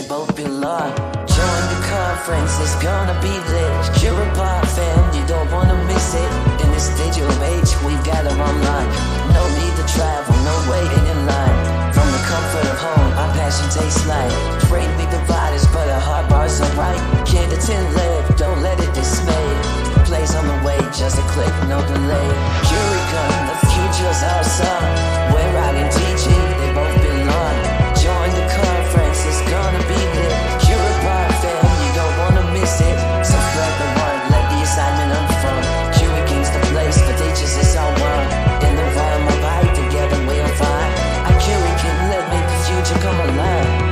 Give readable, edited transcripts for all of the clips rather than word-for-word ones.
both belong. Join the conference, it's gonna be lit. Curipod fam, you don't wanna miss it. In this digital age, we gather online. No need to travel, no waiting in line. From the comfort of home, our passion tastes like. Afraid we divide us, but our heart bars are right. Can't attend live, don't let it dismay. The play's on the way, just a click, no delay. Curicon, the future's awesome. We're writing, teaching, they both belong. Join the conference, it's gonna be lit. Curipod fam, you don't wanna miss it. So spread the word, let the assignment unfold. Curicon's the place for teachers, it's all one. In the realm of light, together we'll find. Our Curicon, let make the future come alive.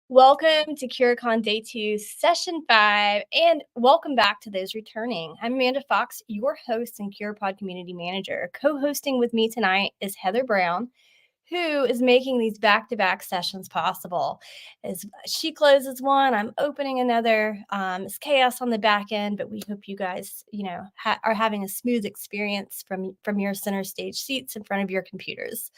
Welcome to Curicon Day 2, Session 5, and welcome back to those returning. I'm Amanda Fox, your host and Curipod Community Manager. Co-hosting with me tonight is Heather Brown, who is making these back-to-back sessions possible. As she closes one, I'm opening another. It's chaos on the back end, but we hope you guys, are having a smooth experience from your center stage seats in front of your computers.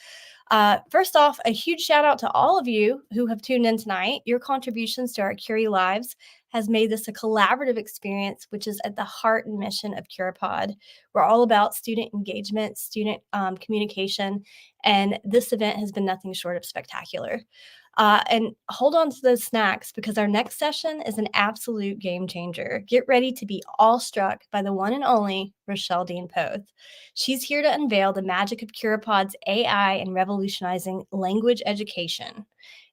First off, a huge shout out to all of you who have tuned in tonight. Your contributions to our Curie Lives has made this a collaborative experience, which is at the heart and mission of Curipod. We're all about student engagement, student communication, and this event has been nothing short of spectacular. And hold on to those snacks because our next session is an absolute game changer. Get ready to be awestruck by the one and only Rachelle Dene Poth. She's here to unveil the magic of Curipod's AI and revolutionizing language education.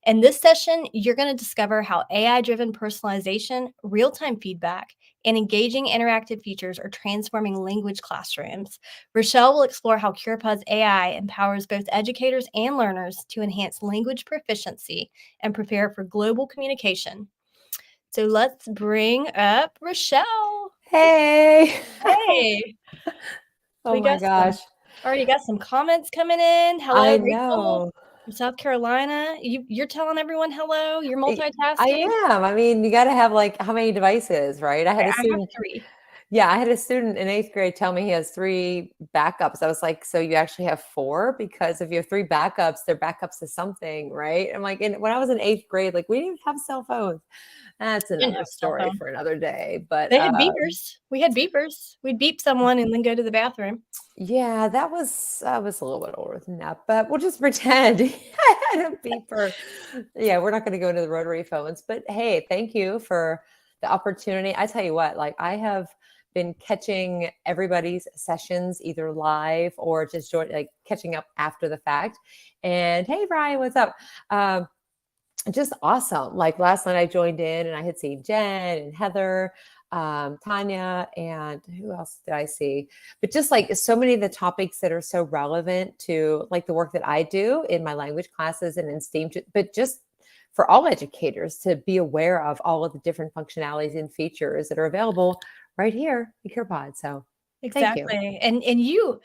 In this session, you're going to discover how AI-driven personalization, real-time feedback, and engaging interactive features are transforming language classrooms. Rachelle will explore how Curipod's AI empowers both educators and learners to enhance language proficiency and prepare for global communication. So let's bring up Rachelle. Hey. Hey. Oh my gosh. Already got some comments coming in. Hello, I Rachel know. from South Carolina. You're telling everyone hello. You're multitasking. I am. I mean, you got to have like how many devices, right? I have 3. Yeah, I had a student in 8th grade tell me he has 3 backups. I was like, so you actually have 4? Because if you have 3 backups, they're backups to something, right? I'm like, when I was in 8th grade, like we didn't have cell phones. That's another story for another day. But they had beepers. We had beepers. We'd beep someone and then go to the bathroom. Yeah, I was a little bit older than that, but we'll just pretend I had a beeper. Yeah, we're not going to go into the rotary phones, but hey, thank you for the opportunity. I tell you what, like I have been catching everybody's sessions either live or just catching up after the fact. And hey, Brian, what's up? Just awesome. Like last night I joined in and I had seen Jen and Heather, Tanya, and who else did I see? But just like so many of the topics that are so relevant to like the work that I do in my language classes and in STEAM, but just for all educators to be aware of all of the different functionalities and features that are available right here in Curipod. So exactly. Thank you. And you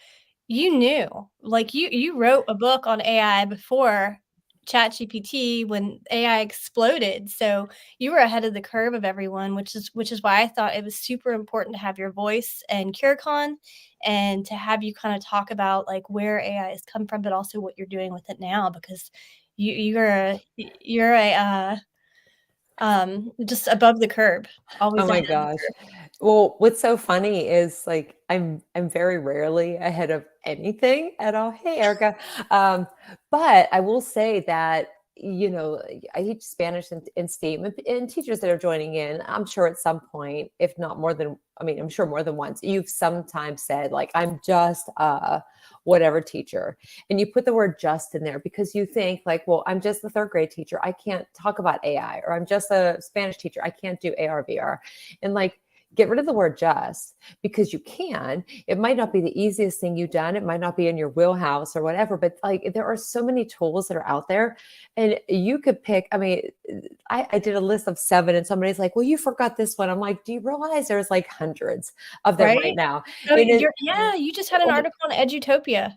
knew, like you wrote a book on AI before ChatGPT when AI exploded. So you were ahead of the curve of everyone, which is why I thought it was super important to have your voice and Curicon and to have you kind of talk about like where AI has come from, but also what you're doing with it now, because you're just above the curb. Always. Oh my gosh. Well, what's so funny is like I'm very rarely ahead of anything at all. Hey, Erica. But I will say that, I teach Spanish in STEAM and teachers that are joining in, I'm sure at some point, if not more than, I'm sure more than once, you've sometimes said like, I'm just whatever teacher. And you put the word just in there because you think like, well, I'm just the 3rd grade teacher. I can't talk about AI, or I'm just a Spanish teacher. I can't do AR, VR. And like, get rid of the word just, because you can. It might not be the easiest thing you've done. It might not be in your wheelhouse or whatever, but like there are so many tools that are out there, and you could pick. I mean, I did a list of 7 and somebody's like, well, you forgot this one. I'm like, do you realize there's like hundreds of them right Right? now? Oh, And you just had an article on Edutopia.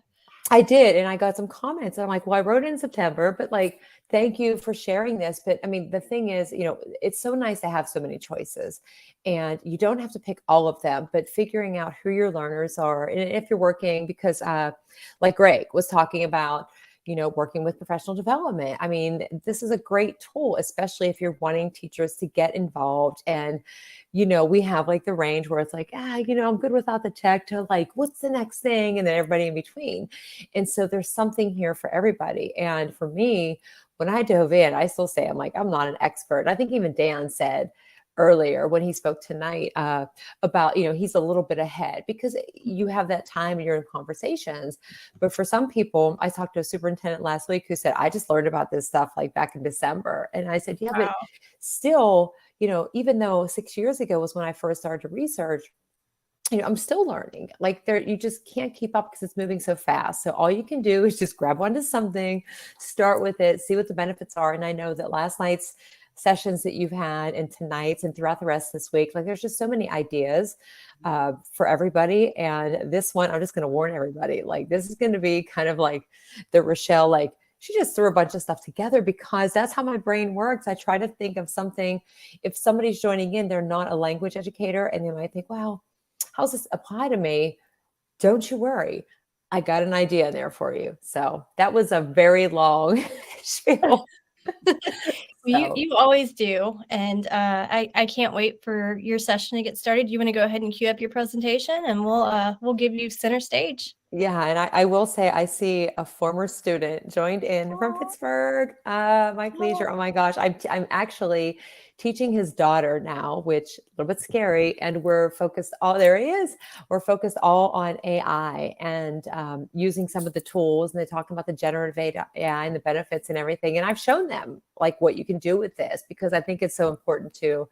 I did, and I got some comments. And I'm like, well, I wrote it in September, but like, thank you for sharing this. But I mean, the thing is, it's so nice to have so many choices, and you don't have to pick all of them, but figuring out who your learners are. And if you're working, because like Greg was talking about, working with professional development. I mean, this is a great tool, especially if you're wanting teachers to get involved. And, we have like the range where it's like, I'm good without the tech, to like, what's the next thing? And then everybody in between. And so there's something here for everybody. And for me, when I dove in, I still say, I'm like, I'm not an expert. I think even Dan said earlier when he spoke tonight about, he's a little bit ahead, because you have that time and you're in conversations. But for some people, I talked to a superintendent last week who said, I just learned about this stuff like back in December. And I said, yeah, Wow. but still, even though 6 years ago was when I first started to research, I'm still learning. Like you just can't keep up because it's moving so fast. So all you can do is just grab onto something, start with it, see what the benefits are. And I know that last night's sessions that you've had and tonight's and throughout the rest of this week, like there's just so many ideas for everybody. And this one, I'm just going to warn everybody, like this is going to be kind of like the Rachelle, like she just threw a bunch of stuff together, because that's how my brain works. I try to think of something. If somebody's joining in, they're not a language educator, and they might think, wow, how's this apply to me? Don't you worry. I got an idea in there for you. So that was a very long spiel. You always do. And I can't wait for your session to get started. You want to go ahead and cue up your presentation, and we'll give you center stage. Yeah, and I will say, I see a former student joined in from Pittsburgh, Mike Leisure. Oh my gosh, I'm actually teaching his daughter now, which a little bit scary. And we're focused there he is. We're focused all on AI and using some of the tools. And they talk about the generative AI and the benefits and everything. And I've shown them like what you can do with this, because I think it's so important to,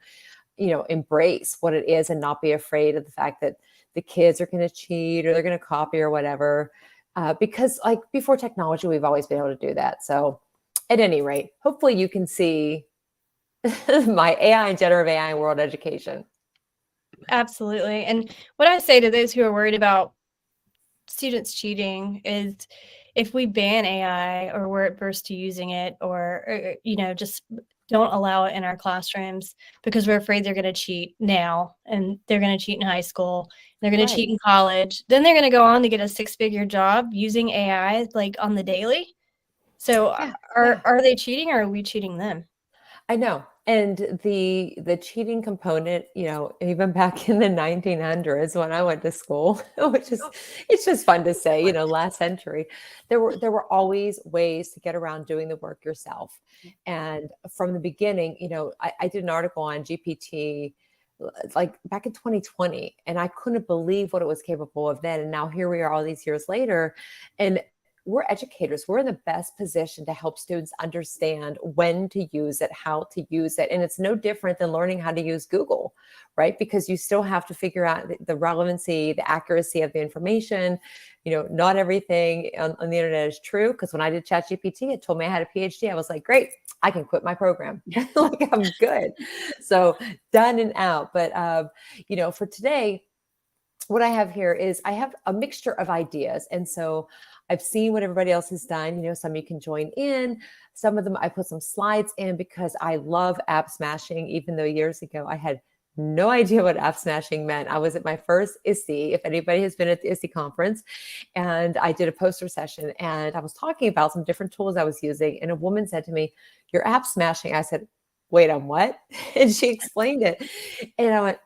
embrace what it is and not be afraid of the fact that the kids are going to cheat or they're going to copy or whatever. Because like before technology, we've always been able to do that. So at any rate, hopefully you can see my AI and generative AI in world education. Absolutely. And what I say to those who are worried about students cheating is, if we ban AI or we're adverse to using it, or just don't allow it in our classrooms because we're afraid they're going to cheat now, and they're going to cheat in high school, they're going to cheat in college, then they're going to go on to get a 6-figure job using AI like on the daily. So are they cheating, or are we cheating them? I know. And the cheating component, even back in the 1900s when I went to school, which is, it's just fun to say, last century, there were always ways to get around doing the work yourself. And from the beginning, I did an article on GPT like back in 2020, and I couldn't believe what it was capable of then. And now here we are all these years later, and we're educators. We're in the best position to help students understand when to use it, how to use it. And it's no different than learning how to use Google, right? Because you still have to figure out the relevancy, the accuracy of the information. Not everything on the internet is true. Because when I did ChatGPT, it told me I had a PhD. I was like, great, I can quit my program. Like, I'm good. So done and out. But, for today, what I have here is I have a mixture of ideas. And so I've seen what everybody else has done. Some you can join in. Some of them I put some slides in because I love app smashing, even though years ago I had no idea what app smashing meant. I was at my first ISTE, if anybody has been at the ISTE conference, and I did a poster session, and I was talking about some different tools I was using. And a woman said to me, "You're app smashing." I said, "Wait, I'm what?" And she explained it. And I went,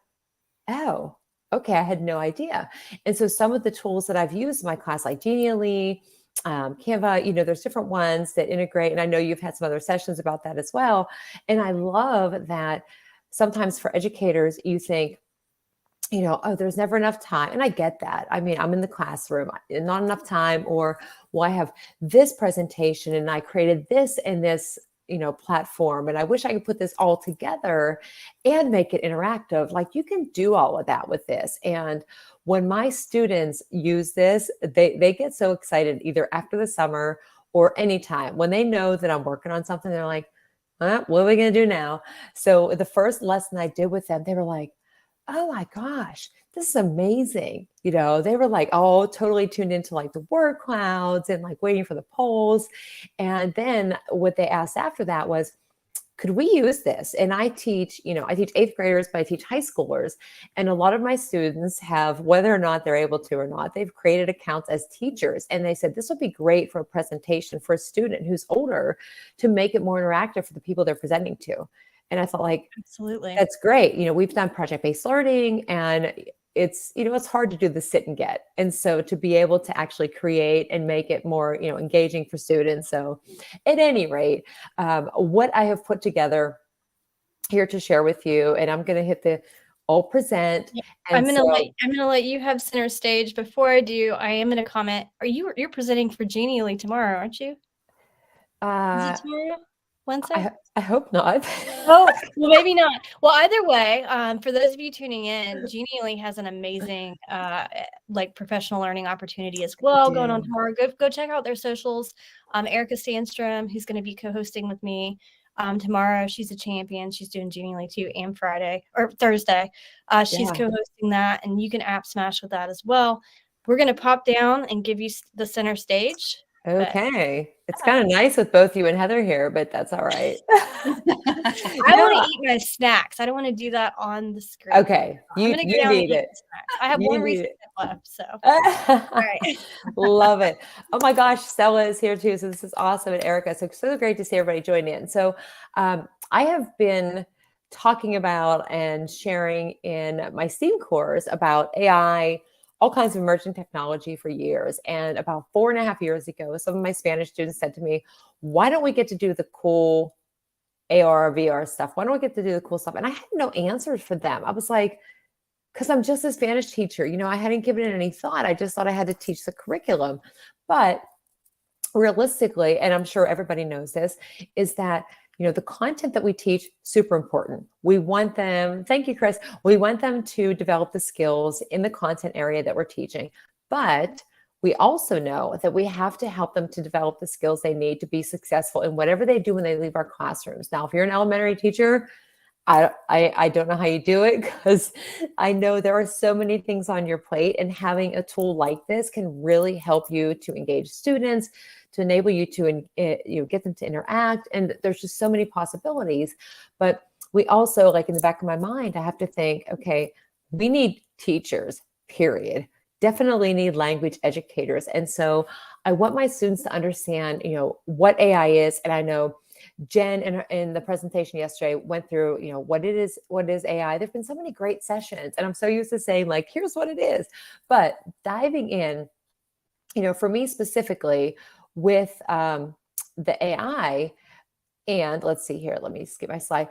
"Oh, okay, I had no idea." And so some of the tools that I've used in my class, like Genially, Canva, there's different ones that integrate. And I know you've had some other sessions about that as well. And I love that sometimes for educators, you think, oh, there's never enough time. And I get that. I mean, I'm in the classroom, not enough time, or, well, I have this presentation and I created this and this platform, and I wish I could put this all together and make it interactive. Like, you can do all of that with this. And when my students use this, they get so excited either after the summer or anytime when they know that I'm working on something. They're like, what are we going to do now? So the first lesson I did with them, they were like, oh my gosh, this is amazing. They were like, oh, totally tuned into like the word clouds and like waiting for the polls. And then what they asked after that was, could we use this? And I teach eighth graders, but I teach high schoolers. And a lot of my students have, whether or not they're able to or not, they've created accounts as teachers. And they said, this would be great for a presentation for a student who's older to make it more interactive for the people they're presenting to. And I thought, like, absolutely, that's great. We've done project-based learning, and it's hard to do the sit and get. And so to be able to actually create and make it more, engaging for students. So at any rate, what I have put together here to share with you, and I'm going to hit the all present. Yeah. And I'm gonna let you have center stage. Before I do, I am going to comment. You're presenting for Genially tomorrow, aren't you? Is it tomorrow? Wednesday? I hope not. Oh, well, maybe not. Well, either way, for those of you tuning in, Genially has an amazing like professional learning opportunity as well going on tomorrow. Go check out their socials. Erica Sandstrom, who's going to be co-hosting with me tomorrow. She's a champion. She's doing Genially too, and Friday or Thursday. She's co-hosting that, and you can app smash with that as well. We're going to pop down and give you the center stage. Okay. It's kind of nice with both you and Heather here, but that's all right. I want to eat my snacks. I don't want to do that on the screen. Okay. You need it. I have one reason left. So all right. Love it. Oh my gosh. Stella is here too. So this is awesome. And Erica. So great to see everybody join in. So I have been talking about and sharing in my STEAM course about AI, all kinds of emerging technology for years. And about 4.5 years ago, some of my Spanish students said to me, why don't we get to do the cool AR, VR stuff? Why don't we get to do the cool stuff? And I had no answers for them. I was like, because I'm just a Spanish teacher. I hadn't given it any thought. I just thought I had to teach the curriculum. But realistically, and I'm sure everybody knows this, is that the content that we teach, super important. We want them, thank you, Chris. We want them to develop the skills in the content area that we're teaching. But we also know that we have to help them to develop the skills they need to be successful in whatever they do when they leave our classrooms. Now, if you're an elementary teacher, I don't know how you do it, because I know there are so many things on your plate, and having a tool like this can really help you to engage students, to enable you to get them to interact. And there's just so many possibilities. But we also, like, in the back of my mind, I have to think, okay, we need teachers, period. Definitely need language educators. And so I want my students to understand, what AI is. And I know Jen in the presentation yesterday went through, what is AI. There've been so many great sessions, and I'm so used to saying, like, here's what it is. But diving in, for me specifically with the AI, and let's see here, let me skip my slide.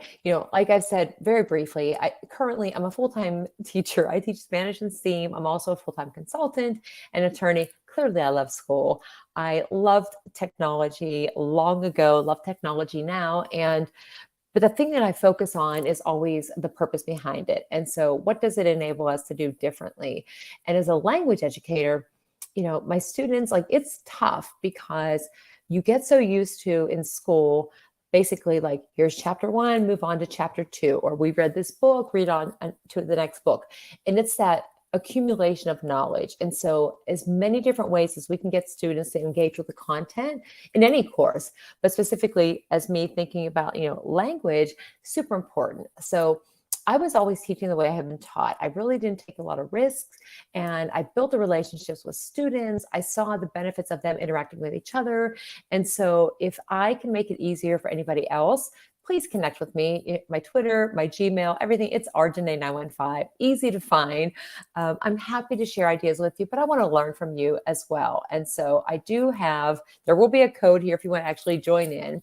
Like I've said very briefly, I'm a full-time teacher. I teach Spanish and STEAM. I'm also a full-time consultant and attorney. Clearly, I love school. I loved technology long ago, love technology now. But the thing that I focus on is always the purpose behind it. And so what does it enable us to do differently? And as a language educator, my students, like, it's tough because you get so used to in school, basically, like, here's chapter 1, move on to chapter 2, or we read this book, read on to the next book. And it's that accumulation of knowledge. And so as many different ways as we can get students to engage with the content in any course, but specifically as me thinking about, language, super important. So I was always teaching the way I had been taught. I really didn't take a lot of risks, and I built the relationships with students. I saw the benefits of them interacting with each other. And so if I can make it easier for anybody else, please connect with me. My Twitter, my Gmail, everything. It's rjanae915, easy to find. I'm happy to share ideas with you, but I want to learn from you as well. And so there will be a code here if you want to actually join in.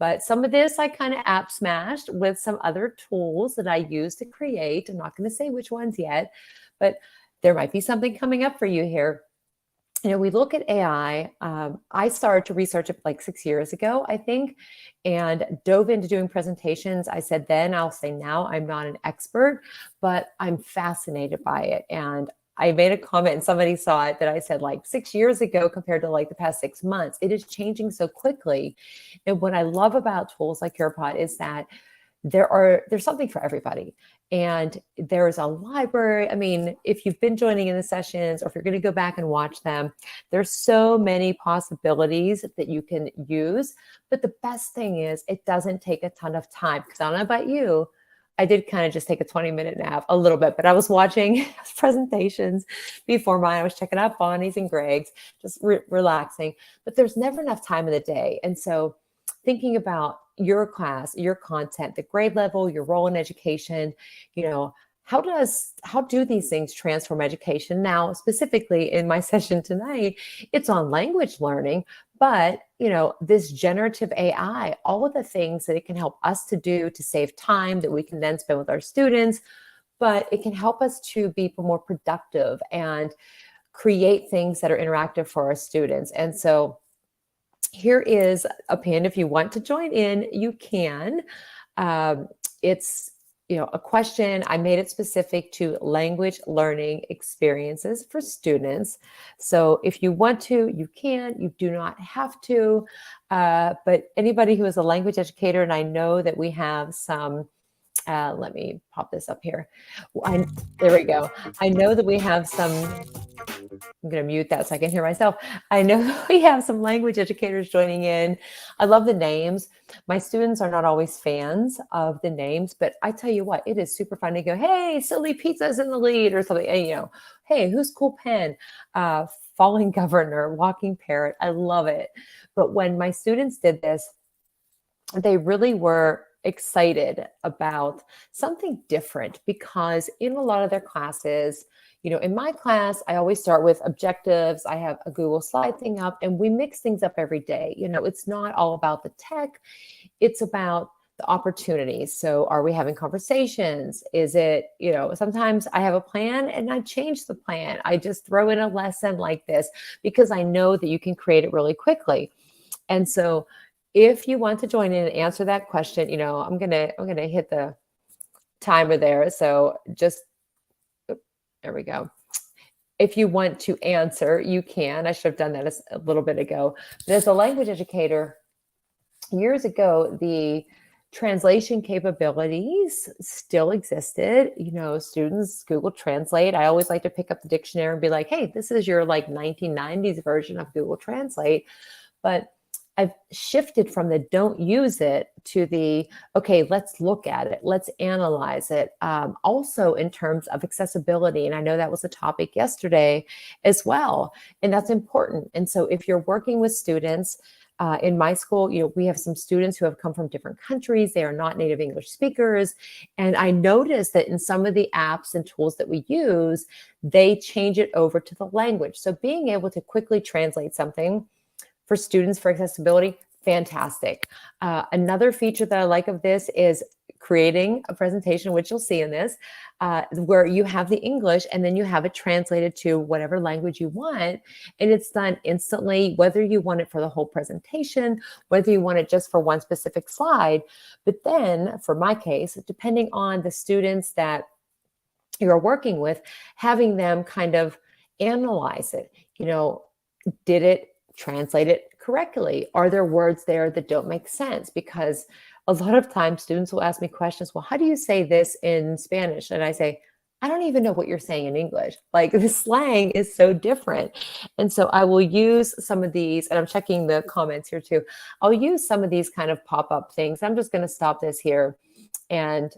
But some of this I kind of app smashed with some other tools that I use to create. I'm not going to say which ones yet, but there might be something coming up for you here. we look at AI. I started to research it like 6 years ago, I think, and dove into doing presentations. I said then, I'll say now, I'm not an expert, but I'm fascinated by it. And I made a comment and somebody saw it that I said like 6 years ago compared to like the past 6 months, it is changing so quickly. And what I love about tools like Curipod is that there's something for everybody. And there's a library. I mean, if you've been joining in the sessions or if you're going to go back and watch them, there's so many possibilities that you can use. But the best thing is it doesn't take a ton of time, because I don't know about you, I did kind of just take a 20-minute nap a little bit, but I was watching presentations before mine. I was checking out Bonnie's and Greg's, just relaxing, but there's never enough time in the day. And so thinking about your class, your content, the grade level, your role in education, how do these things transform education? Now, specifically in my session tonight, it's on language learning, but this generative AI, all of the things that it can help us to do to save time that we can then spend with our students, but it can help us to be more productive and create things that are interactive for our students. And so here is a pin. If you want to join in, you can. It's a question. I made it specific to language learning experiences for students. So if you want to, you can. You do not have to. But anybody who is a language educator, and I know that we have some. Let me pop this up here. There we go. I know that we have some. I'm going to mute that so I can hear myself. I know we have some language educators joining in. I love the names. My students are not always fans of the names, but I tell you what, it is super fun to go, hey, Silly Pizza's in the lead or something. And, hey, who's Cool Pen? Falling Governor, Walking Parrot. I love it. But when my students did this, they really were excited about something different, because in a lot of their classes, in my class, I always start with objectives. I have a Google slide thing up, and we mix things up every day. It's not all about the tech. It's about the opportunities. So are we having conversations? Is it, sometimes I have a plan and I change the plan. I just throw in a lesson like this because I know that you can create it really quickly. And so if you want to join in and answer that question, I'm gonna hit the timer there. So just there we go. If you want to answer, you can. I should have done that a little bit ago. But as a language educator, years ago, the translation capabilities still existed. Students Google Translate. I always like to pick up the dictionary and be like, hey, this is your 1990s version of Google Translate. But I've shifted from the don't use it to the, okay, let's look at it. Let's analyze it. Also in terms of accessibility. And I know that was a topic yesterday as well. And that's important. And so if you're working with students, in my school, we have some students who have come from different countries. They are not native English speakers. And I noticed that in some of the apps and tools that we use, they change it over to the language. So being able to quickly translate something for students for accessibility, fantastic. Another feature that I like of this is creating a presentation, which you'll see in this, where you have the English and then you have it translated to whatever language you want. And it's done instantly, whether you want it for the whole presentation, whether you want it just for one specific slide. But then for my case, depending on the students that you're working with, having them kind of analyze it, did it translate it correctly? Are there words there that don't make sense? Because a lot of times students will ask me questions, well, how do you say this in Spanish? And I say, I don't even know what you're saying in English. Like the slang is so different. And so I will use some of these, and I'm checking the comments here too. I'll use some of these kind of pop-up things. I'm just going to stop this here and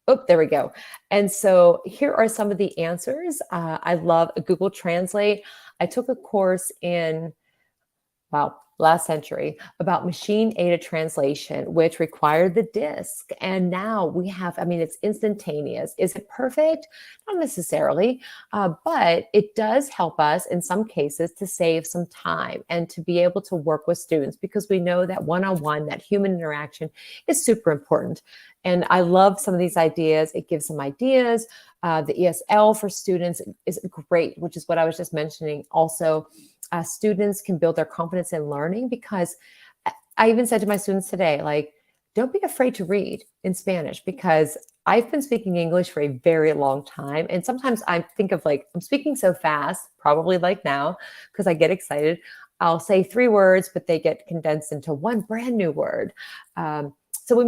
oh, there we go. And so here are some of the answers. I love Google Translate. I took a course in, last century about machine-aided translation, which required the disk. And now we have, it's instantaneous. Is it perfect? Not necessarily, but it does help us in some cases to save some time and to be able to work with students, because we know that one-on-one, that human interaction is super important. And I love some of these ideas. It gives some ideas. The ESL for students is great, which is what I was just mentioning. Also, students can build their confidence in learning, because I even said to my students today, like, don't be afraid to read in Spanish, because I've been speaking English for a very long time. And sometimes I think of like, I'm speaking so fast, probably like now, because I get excited. I'll say 3 words, but they get condensed into one brand new word. So we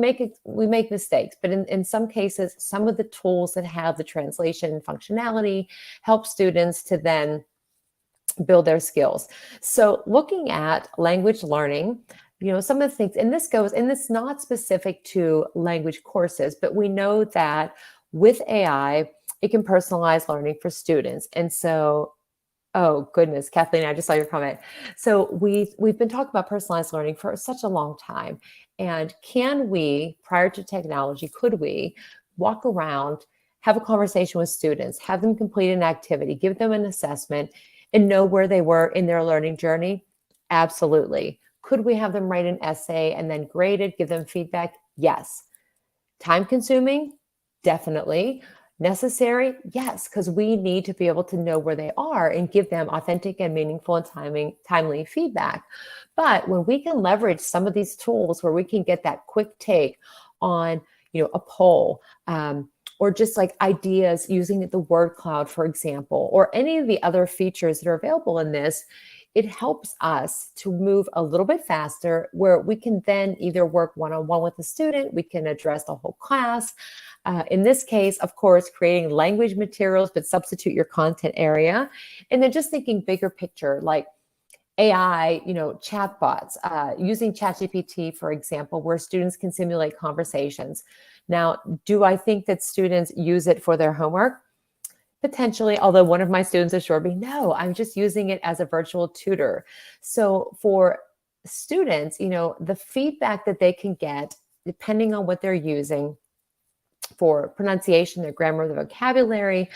make mistakes, but in some cases, some of the tools that have the translation functionality help students to then build their skills. So looking at language learning, some of the things, and this not specific to language courses, but we know that with AI, it can personalize learning for students. And so, oh goodness, Kathleen, I just saw your comment. So we've been talking about personalized learning for such a long time. And can we, prior to technology, could we walk around, have a conversation with students, have them complete an activity, give them an assessment, and know where they were in their learning journey? Absolutely. Could we have them write an essay and then grade it, give them feedback? Yes. Time consuming? Definitely. Necessary? Yes, because we need to be able to know where they are and give them authentic and meaningful and timely feedback. But when we can leverage some of these tools where we can get that quick take on, a poll, or just like ideas using the word cloud, for example, or any of the other features that are available in this, it helps us to move a little bit faster, where we can then either work one-on-one with the student, we can address the whole class. In this case, of course, creating language materials, but substitute your content area. And then just thinking bigger picture, like AI, chatbots, using ChatGPT, for example, where students can simulate conversations. Now, do I think that students use it for their homework? Potentially, although one of my students assured me, no, I'm just using it as a virtual tutor. So for students, the feedback that they can get, depending on what they're using for pronunciation, their grammar, their vocabulary,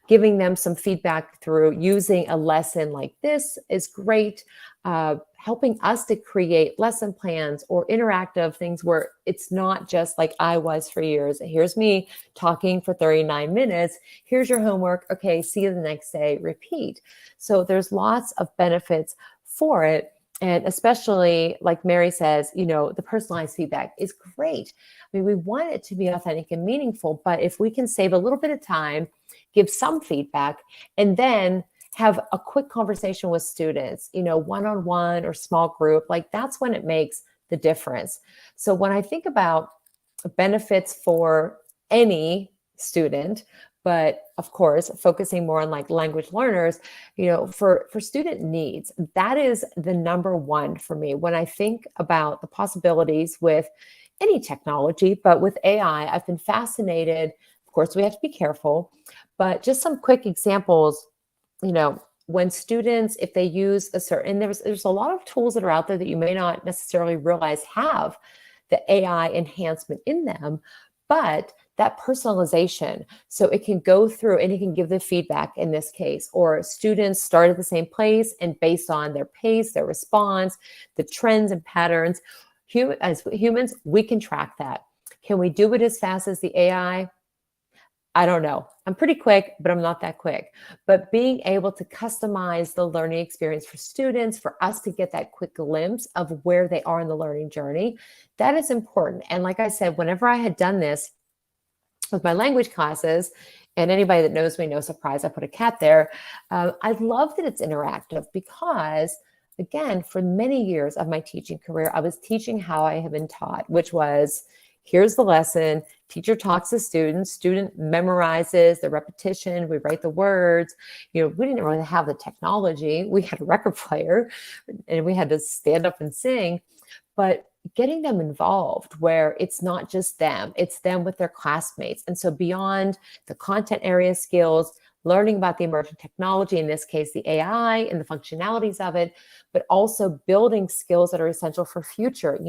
giving them some feedback through using a lesson like this is great. Helping us to create lesson plans or interactive things where it's not just like I was for years. Here's me talking for 39 minutes. Here's your homework. Okay, see you the next day, repeat. So there's lots of benefits for it. And especially, like Mary says, the personalized feedback is great. I mean, we want it to be authentic and meaningful, but if we can save a little bit of time, give some feedback, and then have a quick conversation with students, one-on-one or small group, like that's when it makes the difference. So when I think about benefits for any student, but of course, focusing more on like language learners, for student needs, that is the number one for me. When I think about the possibilities with any technology, but with AI, I've been fascinated. Of course, we have to be careful, but just some quick examples, when students, if they use a certain, there's a lot of tools that are out there that you may not necessarily realize have the AI enhancement in them, but that personalization, so it can go through and it can give the feedback in this case, or students start at the same place and based on their pace, their response, the trends and patterns, as humans, we can track that. Can we do it as fast as the AI? I don't know. I'm pretty quick, but I'm not that quick. But being able to customize the learning experience for students, for us to get that quick glimpse of where they are in the learning journey, that is important. And like I said, whenever I had done this with my language classes, and anybody that knows me, no surprise, I put a cat there. I love that it's interactive because, again, for many years of my teaching career, I was teaching how I have been taught, which was, here's the lesson, teacher talks to students, student memorizes the repetition, we write the words. We didn't really have the technology. We had a record player and we had to stand up and sing, but getting them involved where it's not just them, it's them with their classmates. And so beyond the content area skills, learning about the emerging technology, in this case, the AI and the functionalities of it, but also building skills that are essential for future,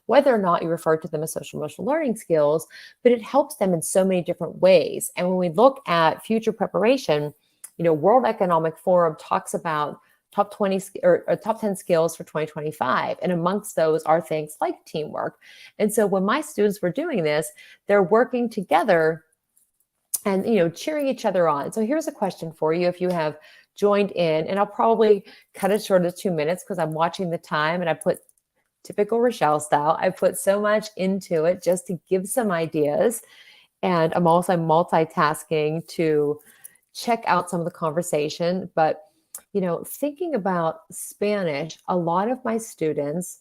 whether or not you refer to them as social emotional learning skills, but it helps them in so many different ways. And when we look at future preparation, World Economic Forum talks about top 20 or top 10 skills for 2025. And amongst those are things like teamwork. And so when my students were doing this, they're working together and, cheering each other on. So here's a question for you. If you have joined in, and I'll probably cut it short of 2 minutes because I'm watching the time, and I put typical Rachelle style. I put so much into it just to give some ideas. And I'm also multitasking to check out some of the conversation. But, thinking about Spanish, a lot of my students,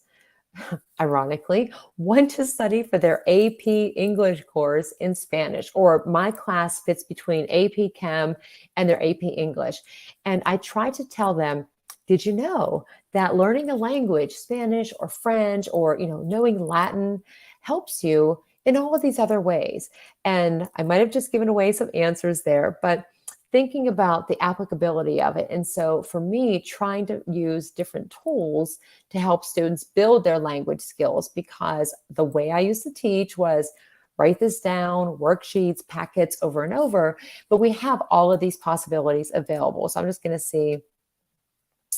ironically, went to study for their AP English course in Spanish, or my class fits between AP Chem and their AP English. And I try to tell them, did you know that learning a language, Spanish or French, or, knowing Latin helps you in all of these other ways? And I might have just given away some answers there, but thinking about the applicability of it. And so for me, trying to use different tools to help students build their language skills, because the way I used to teach was write this down, worksheets, packets over and over, but we have all of these possibilities available. So I'm just going to see,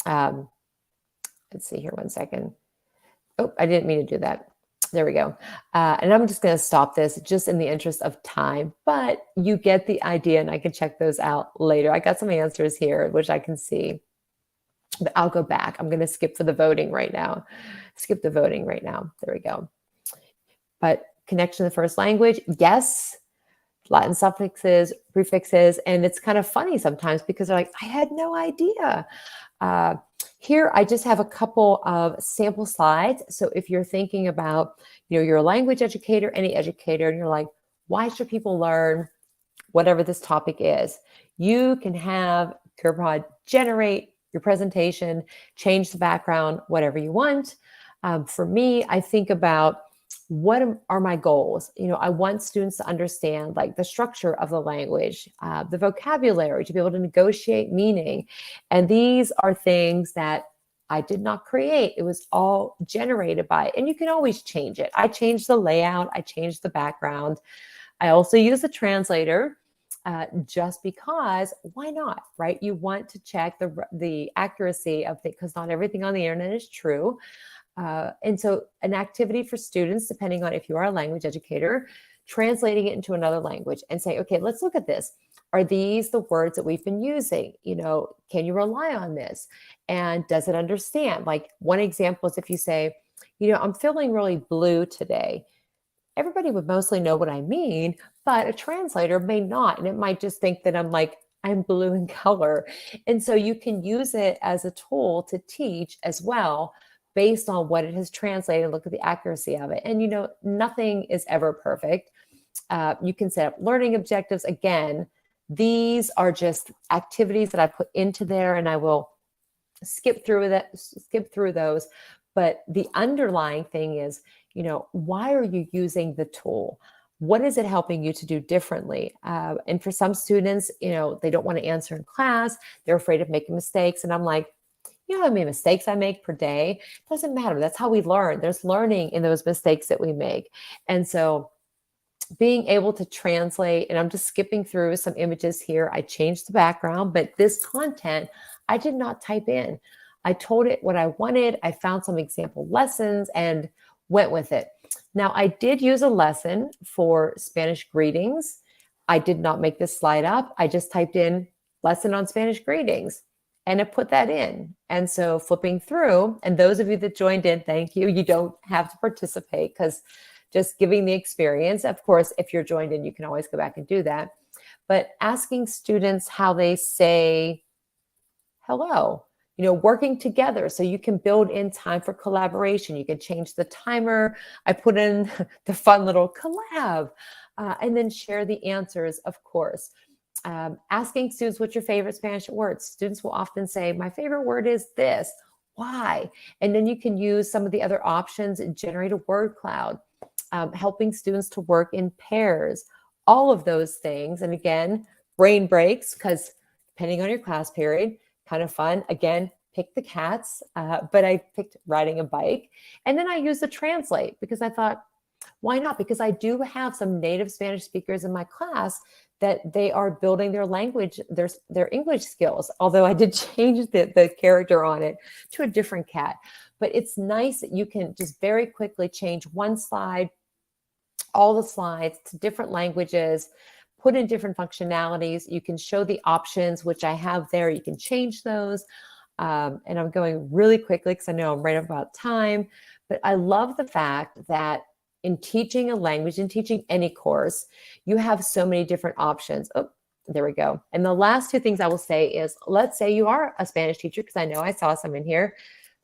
let's see here 1 second. Oh, I didn't mean to do that. There we go. And I'm just going to stop this just in the interest of time, but you get the idea, and I can check those out later. I got some answers here, which I can see, but I'll go back. I'm going to skip for the voting right now. Skip the voting right now. There we go. But connection to the first language, yes. Latin suffixes, prefixes, and it's kind of funny sometimes because they're like, I had no idea. Here, I just have a couple of sample slides. So if you're thinking about, you're a language educator, any educator, and you're like, why should people learn whatever this topic is? You can have Curipod generate your presentation, change the background, whatever you want. For me, I think about, what are my goals? I want students to understand like the structure of the language, the vocabulary, to be able to negotiate meaning. And these are things that I did not create. It was all generated by, and you can always change it. I changed the layout. I changed the background. I also use the translator just because, why not, right? You want to check the accuracy of things, because not everything on the internet is true. And so an activity for students, depending on if you are a language educator, translating it into another language and say, okay, let's look at this. Are these the words that we've been using? Can you rely on this? And does it understand? Like one example is if you say, I'm feeling really blue today. Everybody would mostly know what I mean, but a translator may not. And it might just think that I'm blue in color. And so you can use it as a tool to teach as well, based on what it has translated, look at the accuracy of it. And, nothing is ever perfect. You can set up learning objectives. Again, these are just activities that I put into there, and I will skip through those. But the underlying thing is, why are you using the tool? What is it helping you to do differently? And for some students, they don't want to answer in class. They're afraid of making mistakes. And I'm like, how many mistakes I make per day? It doesn't matter. That's how we learn. There's learning in those mistakes that we make. And so being able to translate, and I'm just skipping through some images here. I changed the background, but this content, I did not type in. I told it what I wanted. I found some example lessons and went with it. Now, I did use a lesson for Spanish greetings. I did not make this slide up. I just typed in lesson on Spanish greetings. And it put that in. And so flipping through, and those of you that joined in, thank you. You don't have to participate, because just giving the experience. Of course, if you're joined in, you can always go back and do that. But asking students how they say hello, working together so you can build in time for collaboration. You can change the timer. I put in the fun little collab, and then share the answers, of course. Asking students, what's your favorite Spanish word? Students will often say, my favorite word is this. Why? And then you can use some of the other options and generate a word cloud, helping students to work in pairs, all of those things. And again, brain breaks, because depending on your class period, kind of fun. Again, pick the cats, but I picked riding a bike. And then I used the translate, because I thought, why not? Because I do have some native Spanish speakers in my class that they are building their language, their English skills, although I did change the character on it to a different cat. But it's nice that you can just very quickly change one slide, all the slides to different languages, put in different functionalities. You can show the options, which I have there. You can change those. And I'm going really quickly because I know I'm right about time. But I love the fact that in teaching a language, in teaching any course, you have so many different options. Oh, there we go. And the last two things I will say is, let's say you are a Spanish teacher, because I know I saw some in here.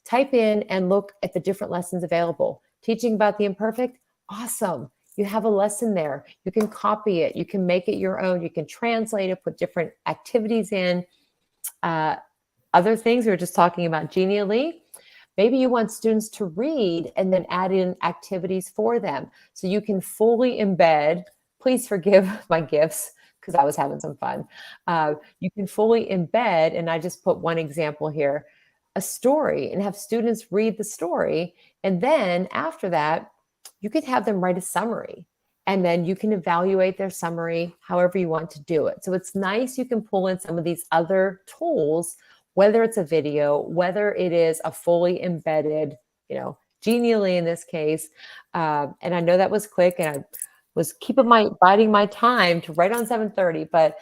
Type in and look at the different lessons available. Teaching about the imperfect, awesome. You have a lesson there. You can copy it. You can make it your own. You can translate it, put different activities in. Other things, we were just talking about genially. Maybe you want students to read and then add in activities for them. So you can fully embed, please forgive my gifts because I was having some fun. You can fully embed, and I just put one example here, a story, and have students read the story. And then after that, you could have them write a summary. And then you can evaluate their summary however you want to do it. So it's nice you can pull in some of these other tools, whether it's a video, whether it is a fully embedded, genially in this case. And I know that was quick, and I was biding my time to right on 7:30. But,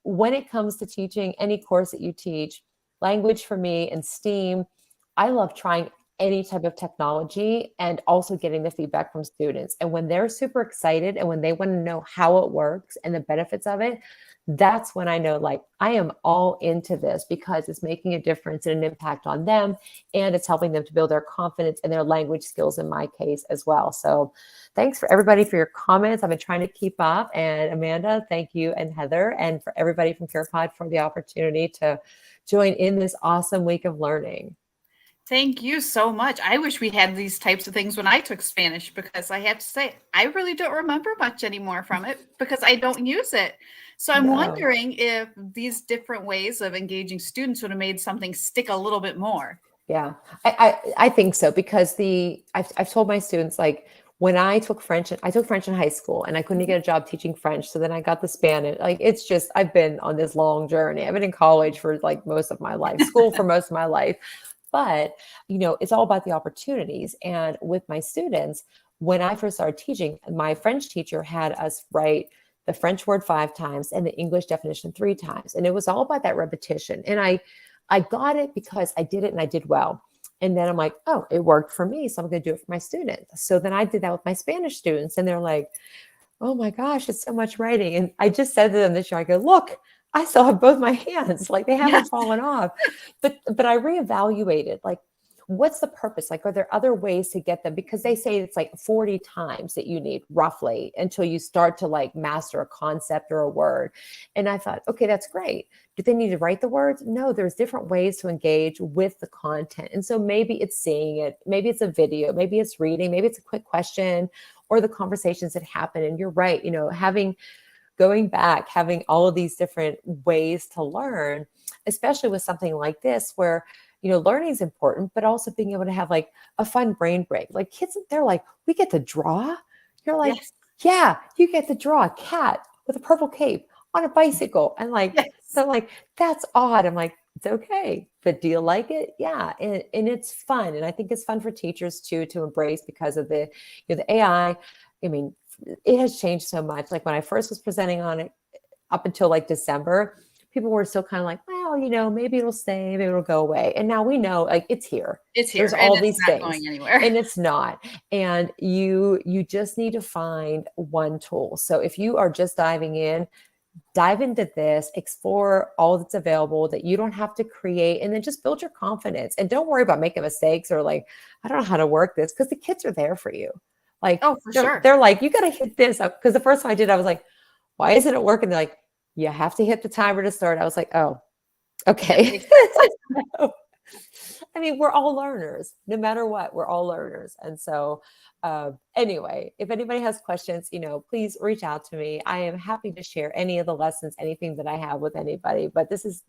when it comes to teaching any course that you teach, language for me and STEAM, I love trying any type of technology and also getting the feedback from students. And when they're super excited and when they want to know how it works and the benefits of it, that's when I know, like, I am all into this because it's making a difference and an impact on them, and it's helping them to build their confidence and their language skills in my case as well. So thanks for everybody for your comments. I've been trying to keep up, and Amanda, thank you, and Heather, and for everybody from Curipod for the opportunity to join in this awesome week of learning. Thank you so much. I wish we had these types of things when I took Spanish, because I have to say, I really don't remember much anymore from it because I don't use it. So I'm wondering if these different ways of engaging students would have made something stick a little bit more. Yeah, I think so, because I've told my students, like, when I took French in high school and I couldn't get a job teaching French. So then I got the Spanish. Like, it's just, I've been on this long journey. I've been in college for like most of my life, school for most of my life. But, it's all about the opportunities. And with my students, when I first started teaching, my French teacher had us write the French word 5 times and the English definition 3 times. And it was all about that repetition. And I got it because I did it and I did well. And then I'm like, oh, it worked for me, so I'm going to do it for my students. So then I did that with my Spanish students, and they're like, oh my gosh, it's so much writing. And I just said to them this year, I go, look, I still have both my hands, like they haven't fallen off. But I reevaluated, like, what's the purpose? Like, are there other ways to get them? Because they say it's like 40 times that you need roughly until you start to like master a concept or a word. And I thought, okay, that's great. Do they need to write the words? No, there's different ways to engage with the content. And so maybe it's seeing it, maybe it's a video, maybe it's reading, maybe it's a quick question, or the conversations that happen. And you're right, going back, having all of these different ways to learn, especially with something like this, where, learning is important, but also being able to have like a fun brain break. Like, kids, they're like, we get to draw. You're like, yes. Yeah, you get to draw a cat with a purple cape on a bicycle. And like, yes. So like, that's odd. I'm like, it's okay, but do you like it? Yeah. And it's fun. And I think it's fun for teachers too, to embrace, because of the AI. I mean, it has changed so much. Like, when I first was presenting on it up until like December, people were still kind of like, well, maybe it'll stay, maybe it'll go away. And now we know, like, it's here. It's here. There's all these not things going anywhere. And it's not. And you just need to find one tool. So if you are just diving in, dive into this, explore all that's available that you don't have to create, and then just build your confidence. And don't worry about making mistakes or like, I don't know how to work this, because the kids are there for you. Like, oh, for sure. They're like, you got to hit this up. Because the first time I did, I was like, why isn't it working? They're like, you have to hit the timer to start. I was like, oh, okay. I mean, we're all learners, no matter what, we're all learners. And so anyway, if anybody has questions, please reach out to me. I am happy to share any of the lessons, anything that I have with anybody. But this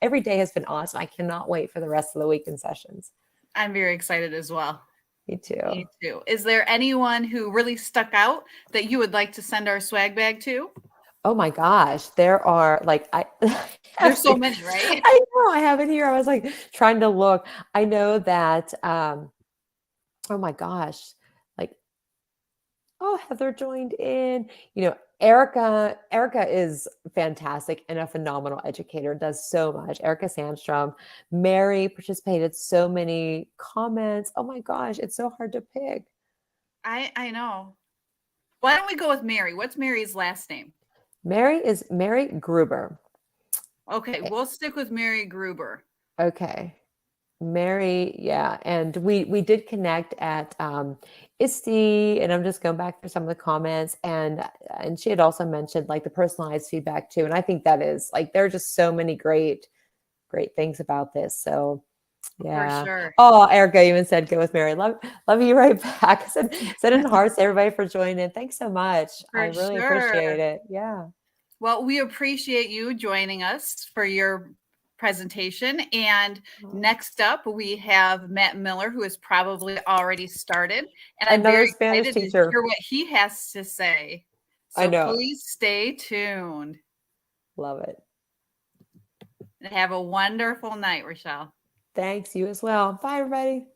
every day has been awesome. I cannot wait for the rest of the weekend sessions. I'm very excited as well. Me too. Me too. Is there anyone who really stuck out that you would like to send our swag bag to? Oh my gosh, there are like, there's so many, right? I know, I have it here. I was like trying to look. I know that, oh my gosh, like, oh, Heather joined in, Erica is fantastic and a phenomenal educator, does so much. Erica Sandstrom. Mary participated so many comments. Oh my gosh, it's so hard to pick. I know. Why don't we go with Mary? What's Mary's last name? Mary is Mary Gruber. Okay, we'll stick with Mary Gruber. Okay. Mary, yeah. And we did connect at ISTE, and I'm just going back through some of the comments, and she had also mentioned like the personalized feedback too. And I think that is like there are just so many great things about this. So yeah. For sure. Oh, Erica even said go with Mary. Love you right back. Send in hearts to everybody for joining. Thanks so much. I really appreciate it. Yeah. Well, we appreciate you joining us for your presentation. And next up, we have Matt Miller, who has probably already started. And I'm very excited to hear what he has to say. So I know. please stay tuned. Love it. And have a wonderful night, Rachelle. Thanks. You as well. Bye, everybody.